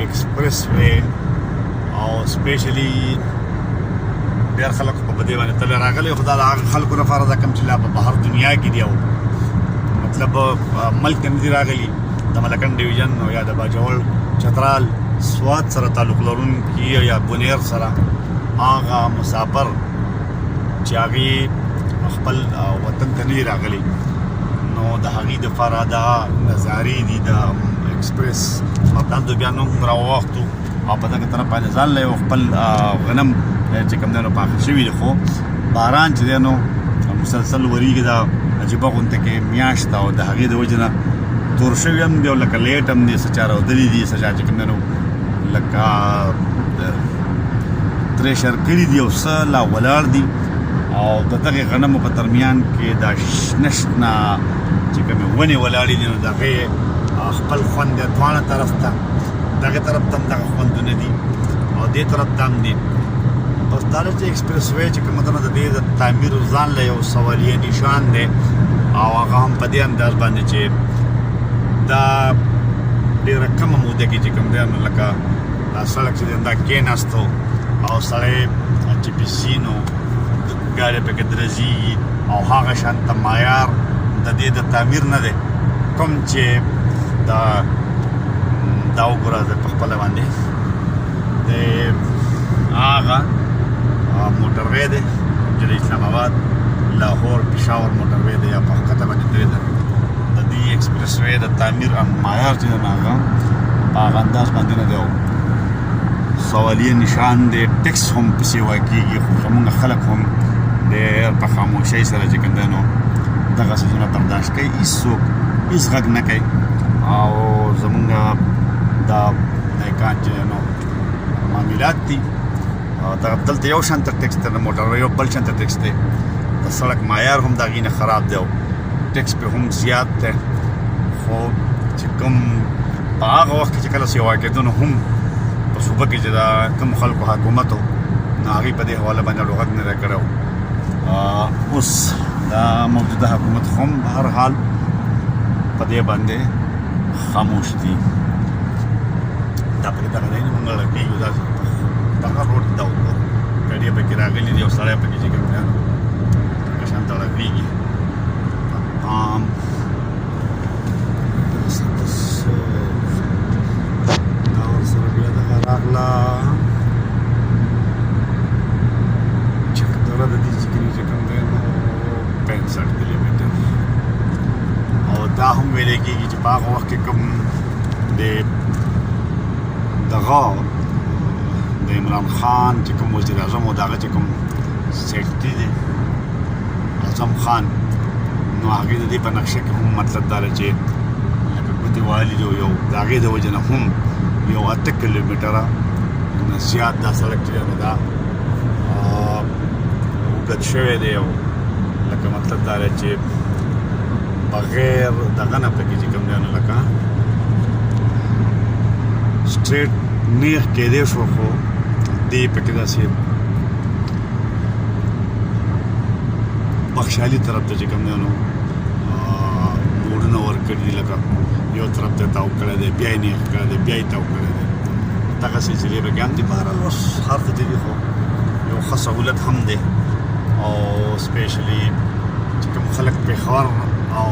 ایکسپریس وے او سپیشلی ډېر خلک په دې باندې تل راغلي خو دا د هغه خلکو لپاره دا کوم چې لا په بهر دنیا کې دی او مطلب ملک ته نه دي راغلي د ملکن ډیویژن او یا د باجوړ چترال سوات سره تعلق لرونکي یا بونیر سره هغه مسافر چې هغې خپل وطن ته نه دي راغلي نو د هغې دپاره دا نظارې دي د ایکسپریس مطلب د بیا نوم راووختو او په دغه طرف باندې ځان له یو خپل غنم چې کوم دی نو پاخه شوي دي خو باران چې دی نو مسلسل ورېږي دا عجیبه غونته کې میاشت او د هغې د وجې نه تور شوي هم دي او لکه لیټ هم دي څه چا راودلي دي څه چا چې کوم دی نو لکه ترېشر کړي دي او څه لا ولاړ دي او د دغې غنمو په ترمیان کې دا شنه شنه چې کومې ونې ولاړې دي نو د هغې خپل خوند دی دواړه طرف ته دغه طرف ته هم دغه خوندونه دي او دې طرف ته هم دي بس دا چې ایکسپریس وے چې کومه ده نو د دې د تعمیر ځان له یو سوالیه نشان دی او هغه هم په دې انداز باندې چې دا ډېره کمه موده کې چې کوم دی نو لکه دا سړک چې دی دا کېناستو او سړی چې پیسي نو ګاډی پکې درځي او هغه شانته معیار د دې د تعمیر نه دی کوم چې دا وګوره په خپله باندې د هغه موټر وے دی چې د اسلام آباد لاهور پېښور موټر وے دی یا په ښکته باندې درې ده د دې ایکسپریس وے د تعمیر معیار چې دی نو هغه په هغه انداز باندې نه دی سوالیه نشان دی ټکس هم پسې واقعېږي خو زمونږ خلک هم ډېر په خاموشۍ سره چې کوم دی نو دغه څیزونه برداشت کوي هېڅوک هېڅ غږ نه کوي او زمونږ دا نیکان چې نو معاملات دي دلته یو شانته ټکس دی د موټر یو بل شانته ټکس دی د سړک معیار هم د هغې نه خراب دی او ټکس پې هم زیات دی خو چې کوم په هغه وخت کې چې کله سیوا کېدو نو هم په صوبه کې چې د کوم خلکو حکومت و نو هغې په دې حواله باندې اړو غږ نه دی کړی اوس دا موجوده حکومت خو هم هر حال په دې باندې خاموش دي دا پکې دغه دی نه مونږ لکېږو داسې دغه روډ دا وګورو ګاډۍ پکې راغلي دي او سړی پکې چې کوم دی نو دغه شانته رغېږي پام دا ورسره بیا دغه راغله چکدره د دې چکري چې کوم دی نو 65 کیلومتر او دا هم ویلی کېږي چې په هغه وخت کې کوم د دغه د عمران خان چې کوم وزیر اعظم و د هغه چې کوم سیکرټري دی اعظم خان نو هغې د دې په نقشه کې هم مطلب دا دی چې لکه ګوتې وهلي دي یو د هغې د وجې نه هم یو 8 کیلومتره نه زیات دا سړک چې دی نو دا اوږد شوی دی او لکه مطلب دا دی چې بغیر دغه نه پکې چې کوم دی نو لکه سټریټ نیغ کېدی شو خو دې پکې داسې بخشالي طرف ته چې کوم دی نو موډونه ورکړي دي لکه یو طرف ته تاو کړی دی بیا یې نیغ کړی دی بیا یې تاو کړی دی دغه سلسلې پکې هم دي بهرحال اوس هر څه دي خو یو ښه سهولت هم دی او سپیشلی چې کوم خلک پېښور او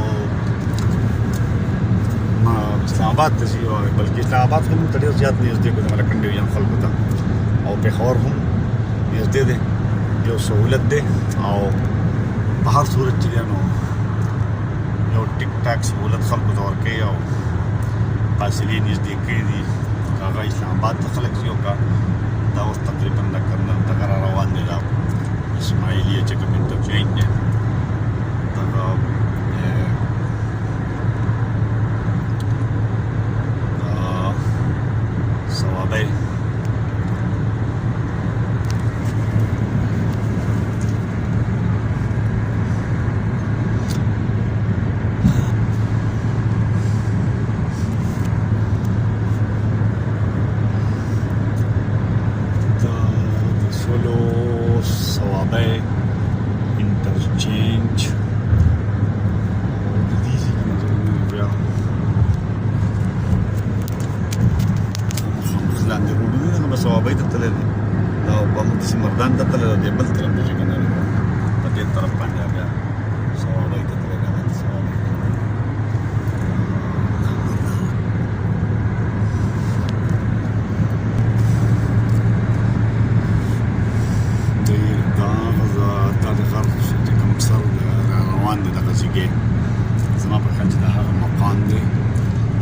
اسلام آباد ته ځي بلکې اسلام آباد خو موږ ته ډېر زیات نږدې کړو د ملکن ډیویژن خلکو ته او پېښور هم نږدې دی یو سهولت دی او په هر صورت چې دی نو یو ټیک ټاک سهولت خلکو ته ورکوي او فاصلې نږدې کړي دي هغه اسلام آباد ته خلک ځي او که دا اوس تقریبا د کرنل دغه را روان دی دا اسماعیلیه چې کوم انټرچینج دی دغه صوابۍ interchange صوابۍ ته تللی دی دا همداسې مردان ته تللی دی بل طرف ته چې که نه په دې طرف باندې بیا صوابۍ ته تللی دی صوابۍ روان دي دغه ځای زما په خیال چې دا هغه مقام دی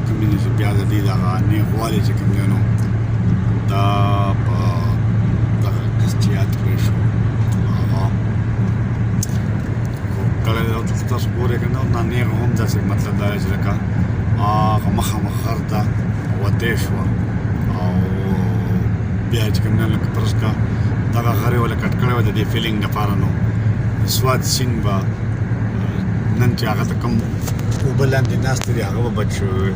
کوم چې بیا د دې دغه نیغوالی چې کوم دی نو دا په دغه کسټیات کې شو هغه کله چې تاسو ګورئ که نه نیغ هم داسې مطلب دا چې لکه هغه مخامخ غر ته وتې شوه او بیا چې کوم دی لکه فرض کړه دغه غر یې ولې کټ کړی وی د دې فیلینګ دپاره نو سوات سیند به نن چې هغه ته کوم اوبه لاندې ناست دي هغه به بچ شوی وي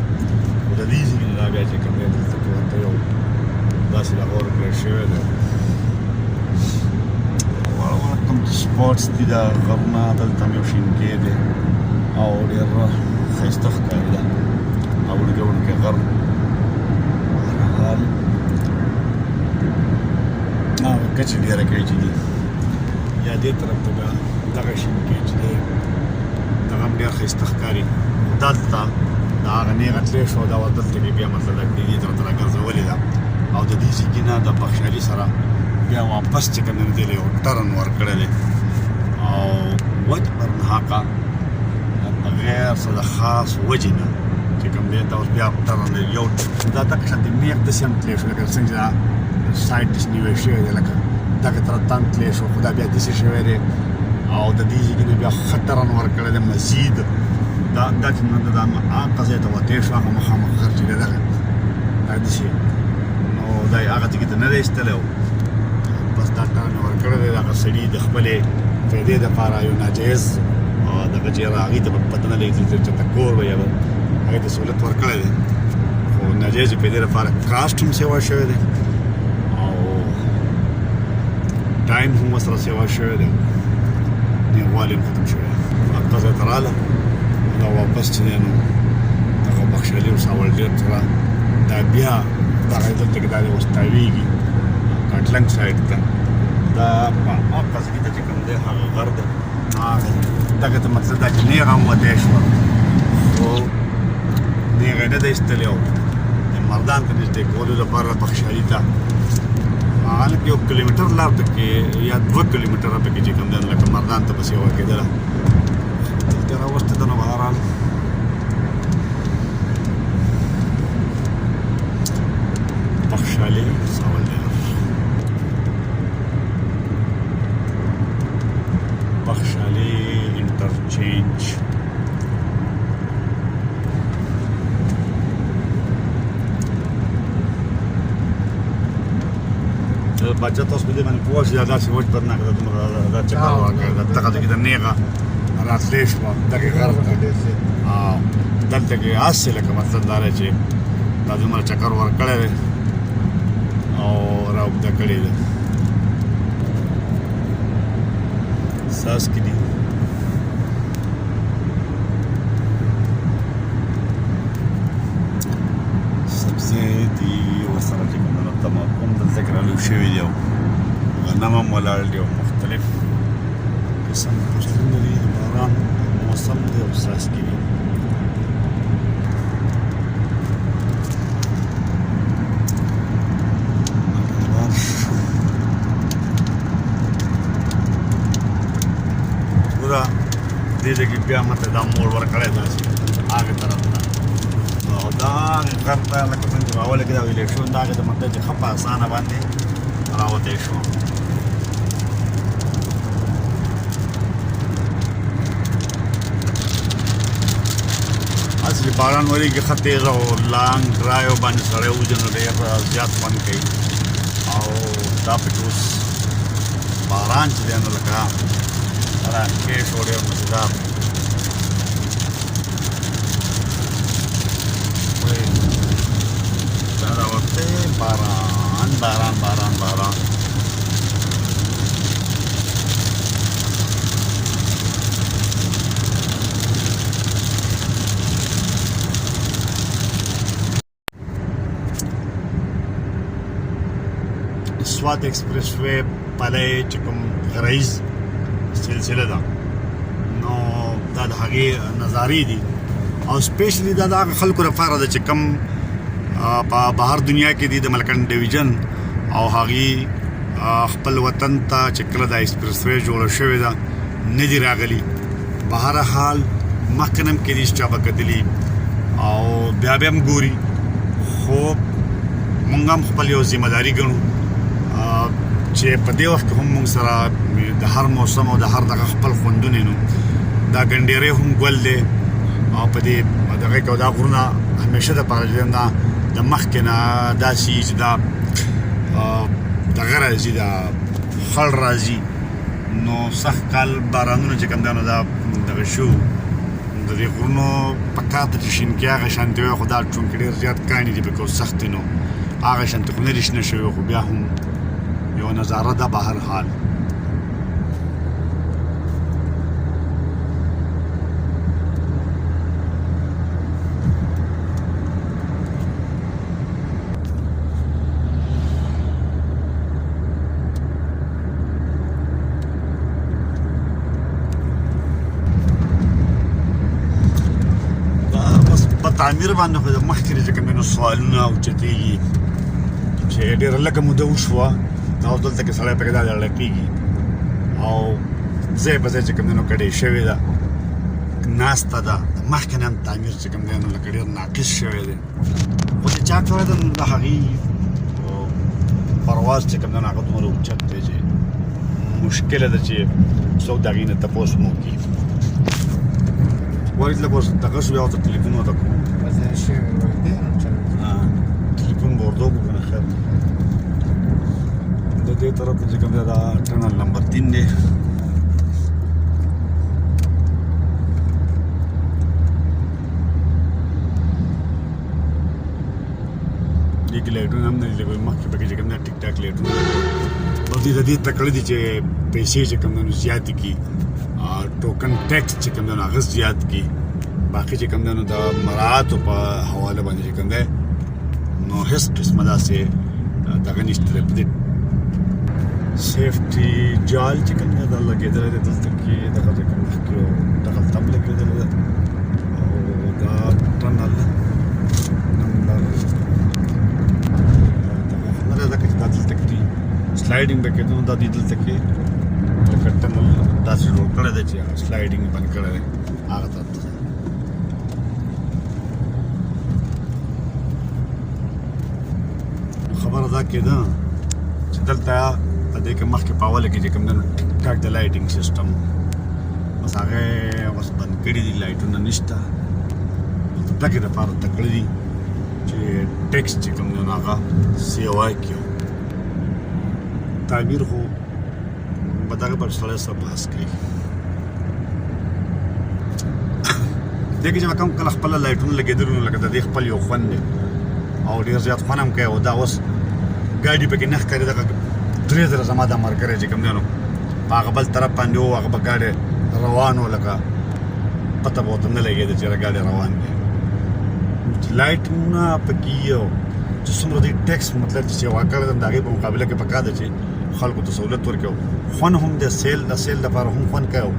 خو د دې ځای کې دا بیا چې کوم دی دلته کې ورته یو داسې دغه ورکړی شوی دی واړه واړه کوم سپاټس دي د غرونه دلته هم یو شینکۍ دی او ډېر ښایسته ښکاري ده او وړوکی وړوکی غر هرحال هغه کچې ډېره کوي چې دي یا دې طرف ته بیا دغه شینکۍ چې دی دغه هم ډېر ښایسته ښکاري دلته د هغه نیغه تللی شو دا دلته کې بیا مطلب دې طرف ته راګرځولې ده او د دې ځای کې نه د بخشالي سره بیا واپس چې کوم دی یو ټرن ورکړی دی او وجه برنهاقه بغیر څه د خاص وجې نه چې کوم دی ته اوس بیا ټرن دی یو دا دغه شانتې نیغ داسې هم تللی شو لکه څنګه چې دا سایډ داسې نیوی شوی دی لکه دغه طرف ته هم تللی شو خو دا بیا داسې شوی دی او د دې ځای کې نه بیا ښه ټرن ورکړی دی مزید دا چې نه دا هغه ځای ته وتې شو هغه مخامخ غر چې دی دغه داسې نو دا یې هغه ځای کې ته نه دی ایستلی بس دا ټرن یې ورکړی دی دغه سړي د خپلې فایدې دپاره یو ناجایز دغه چې هغې ته به پته نه لګي چې چېرته کور به یا به هغې ته سهولت ورکړی دی خو ناجایزې فایدې دپاره کاسټ هم سیوا شوی دی او ټایم هم ورسره سیوا شوی دی نیغوالی هم ختم شوی هغه ځای ته راغله دا واپس چې دی نو دغه بخشالي او ساولډیر سره دا بیا دغه دلته کې دا دی اوس تاویږي کاټلنګ سایډ ته دا په هغه ځای کې چې کوم دی هغه غر دی دغه ته مطلب دا چې نیغه هم وتې شوه خو نیغه یې نه دی ایستلې او مردان ته نږدې کولو لپاره بخشالي ته هلکه یو کیلومیټر لار پکې یا 2 کیلومیټره پکې چې کوم دی لکه مردان ته پسې وکېدله دلته راوستې ده نو بهرحال بخشالي ساولډیر بخشالي انټرچینج بچه تاسو په دې باندې پوه شئ دا داسې وچ برناک ده دومره دا چکر ورکړی ده دغه ځای کې د نیغه راتللی شوه دغې غر ته دلته کې هسې لکه مطلب دا دی چې دا دومره چکر ورکړی دی او راوږده کړې ده څاڅکي دي سبزی دي ورسره چې کوم نه تمام دلته کې رالوی شوي دي او غنم هم ولاړ دي او مختلف قسم فصلونه دي د باران موسم دی او څاڅکي دي پورا دې ځای کې بیا ماته دا موړ ورکړی داسې هغې طرف ته او دا غر ته لکه څنګه چې په اوله کې دا ویلی شو دا هغې ته مطلب چې ښه په اسانه باندې راوتی شو هسې چې باران ورېږي ښه تیز او لانګ ډرایو باندې سړی وځي نو ډېر زیات خوند کوي او دا پکې اوس باران چې دی نو لکه راکې شو ډېر مزېدار دا راوختی باران باران باران باران سوات ایکسپریس وے پلی چې کوم غرایز سلسله ده نو دا د هغې نظارې دي او سپیشلی دا د هغه خلکو لپاره ده چې کوم په بهر دنیا کې دي د ملکن ډیویژن او هغې خپل وطن ته چې کله دا ایکسپریس وے جوړه شوې ده نه دي راغلي بهر حال مخکې نه هم کېدای شي چا به کتلي او بیا به هم ګوري خو مونږ هم خپل یو ذمه داري ګڼو چې په دې وخت کې هم مونږ سره د هر موسم او د هر دغه خپل خوندونه نو دا ګنډېری هم ګل دی او په دې دغه کې دا غرونه همیشه دپاره چې نه د مخکې نه داسې چې دا دغه راځي دا خړ راځي نو سخت کال بارانونه چې کوم دی نو دا دغه شو د دې غرونو په کار ته چې شینکۍ هغه شانتې وي خو دا چونکې ډېر زیات کاڼي دي بیکوز سخت دي نو هغه شانتې خو نه دي شنه شوي خو بیا هم یو نظاره ده به هر حال تعمیر باندې خو د مخکې چې کوم سوالونه اوچتېږي چې ډېره لږه موده وشوه دا اوس دلته کې سړی پکې دا لړکېږي او ځای په ځای چې کوم دی نو کډې شوې ده ناسته ده د مخکې نه هم تعمیر چې کوم دی نو لکه ډېر ناقص شوی دی خو چې چا کړی ده نو د هغې پرواز چې کوم دی نو هغه دومره اوچت دی چې مشکله ده چې څوک د هغې نه تپوس مو وکړي ورته لږ اوس دغه شو بیا ورته تلیفون ورته کوو تلیفون به ورته وکړو که نه خیر د دې طرف ته چې کوم دی دا ټنل نمبر 3 دی دې کې لایټونه هم نه دي لګوي مخکې پکې چې کوم دی ټیک ټاک لایټونه او دې د دې تکړه دي چې پیسې چې کوم دی نو زیاتې کړي ټوکن ټیکس چې کوم دی نو هغه زیات کړي باقي چې کوم دی نو د مراعاتو په حواله باندې چې کوم دی نو هېڅ قسمه داسې دغه نشته دی په دې سیفټي جال چې کوم دی دا لګېدلی دی دلته کې دغه چې کوم مخکې دغلته هم لګېدلی دی او دا ټنل نمبر نه دی ځکه چې دا دلته کې دي سلایډینګ به کېدو دا دي دلته کې لکه ټنل داسې جوړ کړی دی چې سلایډینګ بند کړی دی هغه طرف ته خبره دا کېده چې دلته په دې کې مخکې په اوله کې چې کوم دی نو ټیک ټاک د لایټینګ سیسټم بس هغه اوس بند کړي دي لایټونه نشته دغې دپاره تکړه دي چې ټیکس چې کوم دی نو هغه سیوا کړي تعمیر خو په دغه بل سړی سره بحث کوي دې کې چې به کوم کله خپله لایټونه لګېدلي نو لکه د دې خپل یو خوند دی او ډېر زیات خوند هم کوي او دا اوس ګاډي پکې نه ښکاري دغه 3 زره زما دا ملګری چې کوم دی نو په هغه بل طرف باندې و هغه به ګاډی روان و لکه پته به ورته نه لګېده چې ګاډی روان دی لایټونه پکې یو چې څومره دی ټیکس مطلب چې یو کړی ده د هغې په مقابله کې پکار ده چې خلکو ته سهولت ورکړو خوند هم د سیل لپاره هم خوند کوي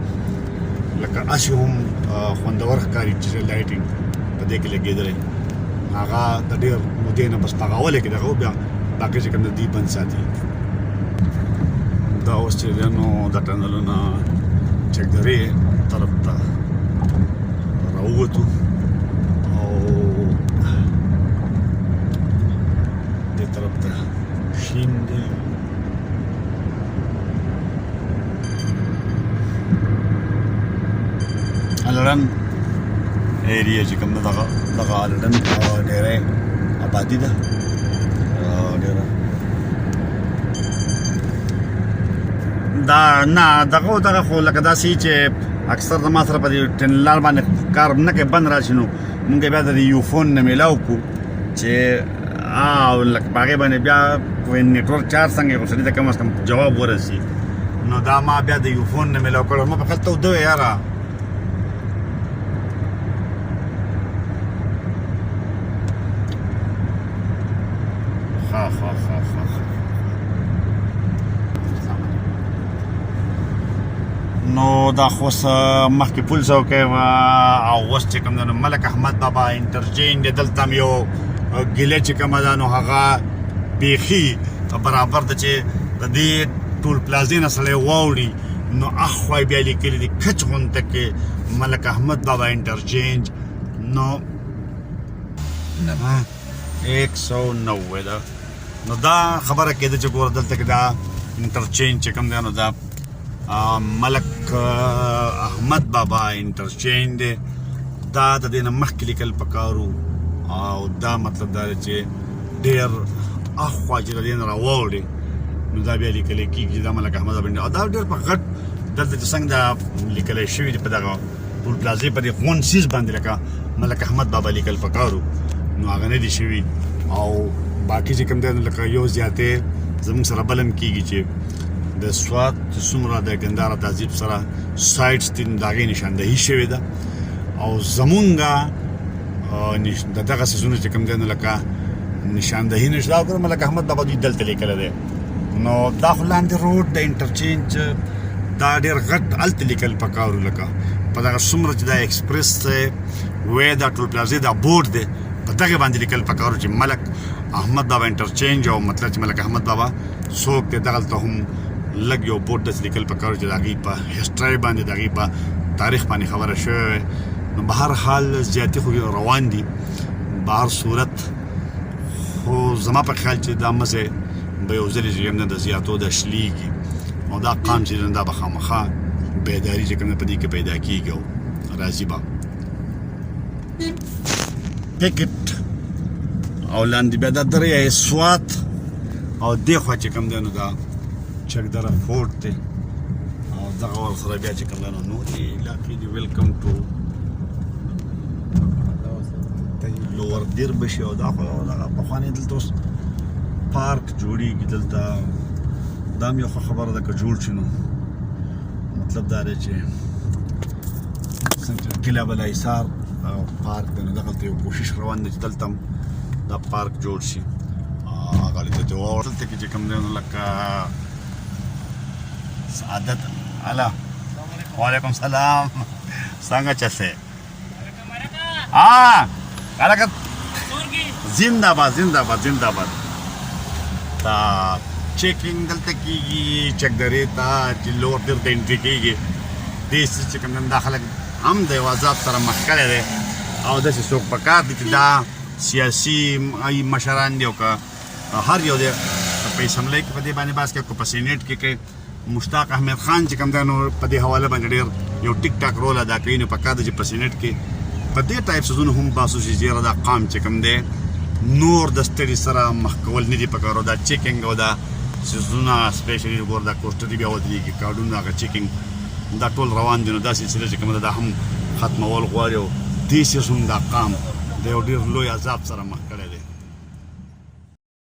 لکه هسې هم خوندور ښکاري چې لایټینګ په دې کې لګېدلی هغه د ډېر مودې نه بس په هغه اوله کې دغه بیا باقي چې کوم دی بند ساتي دا اوس چې دی نو د ټنلونه چکدرې طرف ته راووتو او دې طرف ته شین دی الړن ایریا چې کوم دغه الړن ډېرې آبادي ده ډېره دا نه دغه خو لکه داسې چې اکثر زما سره په دې ټنلار باندې کار نه کوي بند راشي نو مونږ بیا د یو فون نه میلاو کړو چې لکه په هغې باندې بیا نیټورک چارج څنګه خو سړي ته کم از کم جواب ورسي نو دا ما بیا د یو فون نه میلاو کړو ما په خلته وده یاره دا خو اوس مخکې پل څوکۍ وه او اوس چې کوم دی نو ملک احمد بابا انټرچینج دی. دلته هم یو ګیلې چې کومه ده نو هغه بیخي برابر ده چې د دې ټول پلازې نه سړی واوړي نو اخوا یې بیا لیکلي دي کچ غونته کې ملک احمد بابا انټرچینج نو 190 ده. نو دا خبره کېده چې ګوره دلته کې دا انټرچینج چې کوم دی نو دا ملک احمد بابا انټرچینج دی. دا د دې نه مخکې لیکل پکارو او دا مطلب دا دی چې ډېر اخوا چې د دې نه راواوړې نو دا بیا لیکلی کېږي چې دا ملک احمد بابا او دا ډېر په غټ دلته چې څنګه دا لیکلی شوي دي په دغه ټول پلازې په دې غون سیز باندې لکه ملک احمد بابا لیکل پکارو نو هغه نه دي شوي. او باقي چې کوم دی نو لکه یو زیاتې زموږ سره بل هم کېږي چې د سوات چې څومره د ګنداره تهذیب سره سایټس دي د هغې نشاندهي شوې ده او زمونږ د دغه څیزونه چې کوم دی نو لکه نشاندهي نشته. دا وګوره ملک احمد بابا دوی دلته لیکلی دی نو دا خو لاندې روډ د انټرچینج دا ډېر غټ هلته لیکل پکارو لکه په دغه څومره چې دا ایکسپریس وی دا ټول پلازې دا بورډ دی په دغې باندې لیکل پکارو چې ملک احمد بابا انټرچینج او مطلب چې ملک احمد بابا څوک دی دغلته هم لږ یو بورډ داسې لیکل پکارو چې د هغې په هسټرۍ باندې د هغې په تاریخ باندې خبره شوې وی. نو به هر حال زیاتې خو روان دي به هر صورت خو زما په خیال چې دا مزې به یو ځلې چې کوم دی د زیاتو د شلیږي او دا قام چې دا به خامخا بیداري چې کوم دی په دې کې پیدا کېږي او راځي به پیکټ او لاندې بیا دا دریای سوات او دې خوا چې کوم دی نو دا چکدره فورټ دی او دغه ورسره بیا چې کوم دی نو نورې علاقې دي. ویلکم ټو لوور دیربشي او دا خو دغه پخوانی دلته اوس پارک جوړېږي دلته دا هم یو ښه خبره ده که جوړ شي نو مطلب دا دی چې قلعه بالاحصار پارک دی نو دغلته یو کوشش روان دی چې دلته هم دا پارک جوړ شي. هغه دلته دلته کې چې کوم دی نو لکه سعادت الا وعلیکم سلام څنګه چسه حرکت زنده‌باد زنده‌باد زنده‌باد. دا چیکینګ دلته کېږي چک درې ته چې لور دلته انټري کېږي دې چې کوم دی دا خلک هم د یو عذاب سره مخ کړی دی او داسې څوک په کار دي چې دا سیاسي مشران دي او که هر یو دی په اسمبلی کې په دې باندې بحث کوي که په سینیټ کې کوي. مشتاق احمد خان چې کوم دی نو په دې حواله باندې ډېر یو ټیک ټاک رول ادا کوي نو په کار ده چې په سینیټ کې په دې ټایپ څیزونه هم باسو چې زیره دا قام چې کوم دی نور د ستړي سره مخ کول نه دي پکار دا چیکینګ او دا څیزونه سپیشلی ګور دا کوسټري بیا ودرېږي کارډونه هغه چیکینګ دا ټول روان دي نو دا سلسله چې کومه ده دا هم ختمول غواړي او دې څیز هم دا قام د یو ډېر لوی عذاب سره مخ کړی دی.